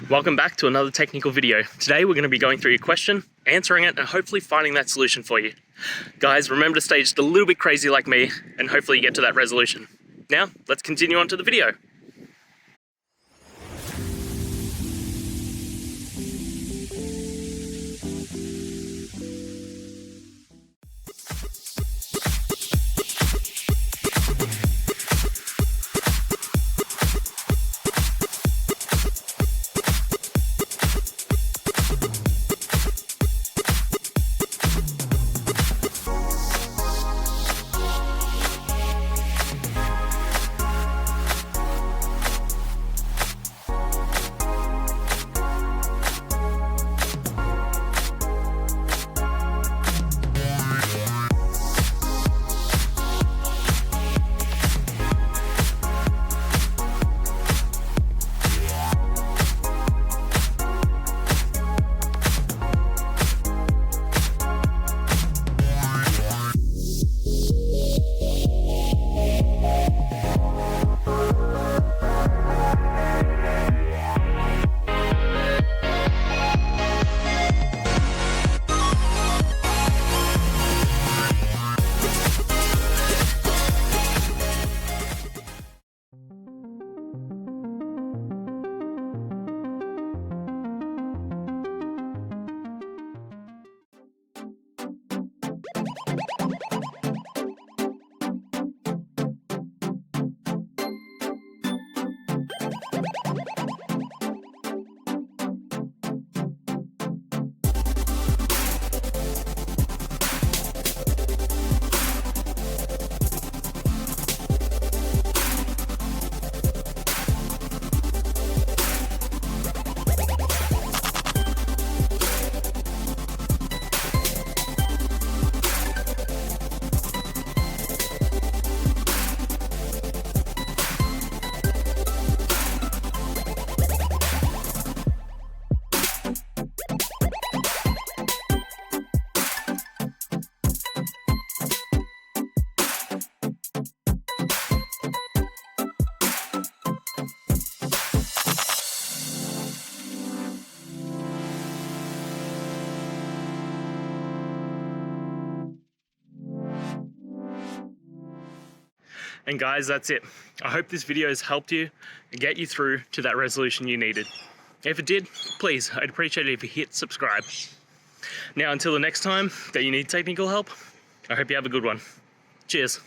Welcome back to another technical video. Today we're going to be going through your question, answering it, and hopefully finding that solution for you. Guys, remember to stay just a little bit crazy like me, and hopefully you get to that resolution. Now, let's continue on to the video. And guys, that's it. I hope this video has helped you and get you through to that resolution you needed. If it did, please, I'd appreciate it if you hit subscribe. Now, until the next time that you need technical help, I hope you have a good one. Cheers.